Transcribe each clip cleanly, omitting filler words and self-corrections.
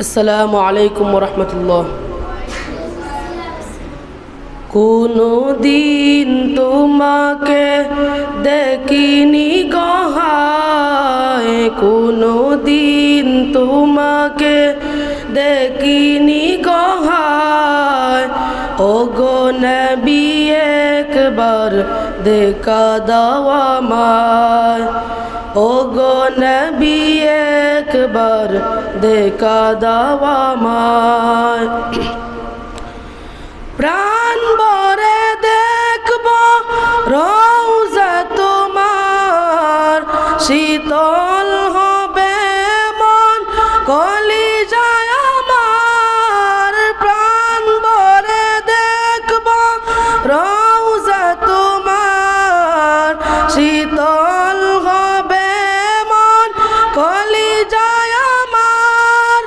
আসসালামু আলাইকুম রহমতুল্লাহ। কোনো দিন তোমাকে দেখিনি গহায়, কোনো দিন তোমাকে দেখিনি গহায়। ওগো নবী একবার দেখা দাও আমায়, ওগো নবী একবার দেখা দাও আমায়। প্রাণ ভরে দেখব রওজা তোমার, শীতল হবে মন কলিজায় আমার। প্রাণ ভরে দেখব রওজা তোমার, শীতল হবে মন কলিজায় আমার।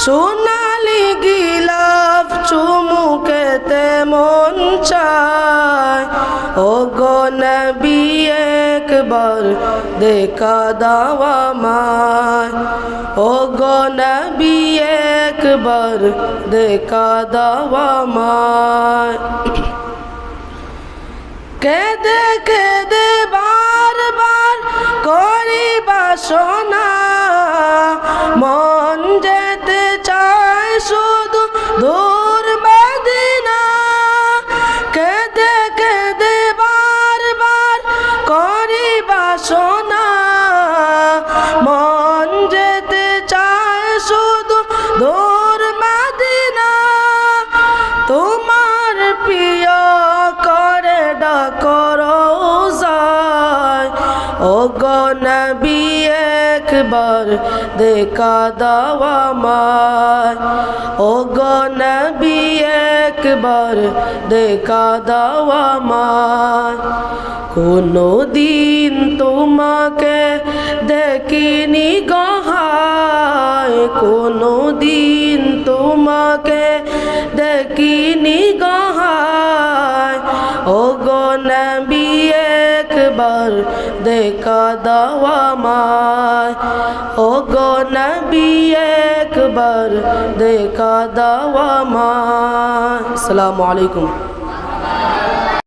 সোনালি গিলাফ চুমুকেতে মন চায়, ওগো নবী একবার দেখা দাও আমায়, ওগো নবী একবার দেখা দাও আমায়। কেঁদে কেঁদে বারবার করি বাসনা, মন যেতে চায় শুধু দূর মদিনা। কেঁদে কেঁদে বারবার করি বাসনা, মন যেতে চায় শুধু দূর মদিনা। তোমার প্রিয় করে ডাকো রওজায়, ওগো নবী একবার দেখা দাও আমায়, ওগো নবী একবার দেখা দাও আমায়। কোনো দিন তোমাকে দেখিনি গহায়, কোনো দিন তোমাকে দেখিনি গহায়। ওগো নবী একবার দেখা দাও আমায়, ওগো নবী একবার দেখা দাও আমায়। আসসালামু আলাইকুম।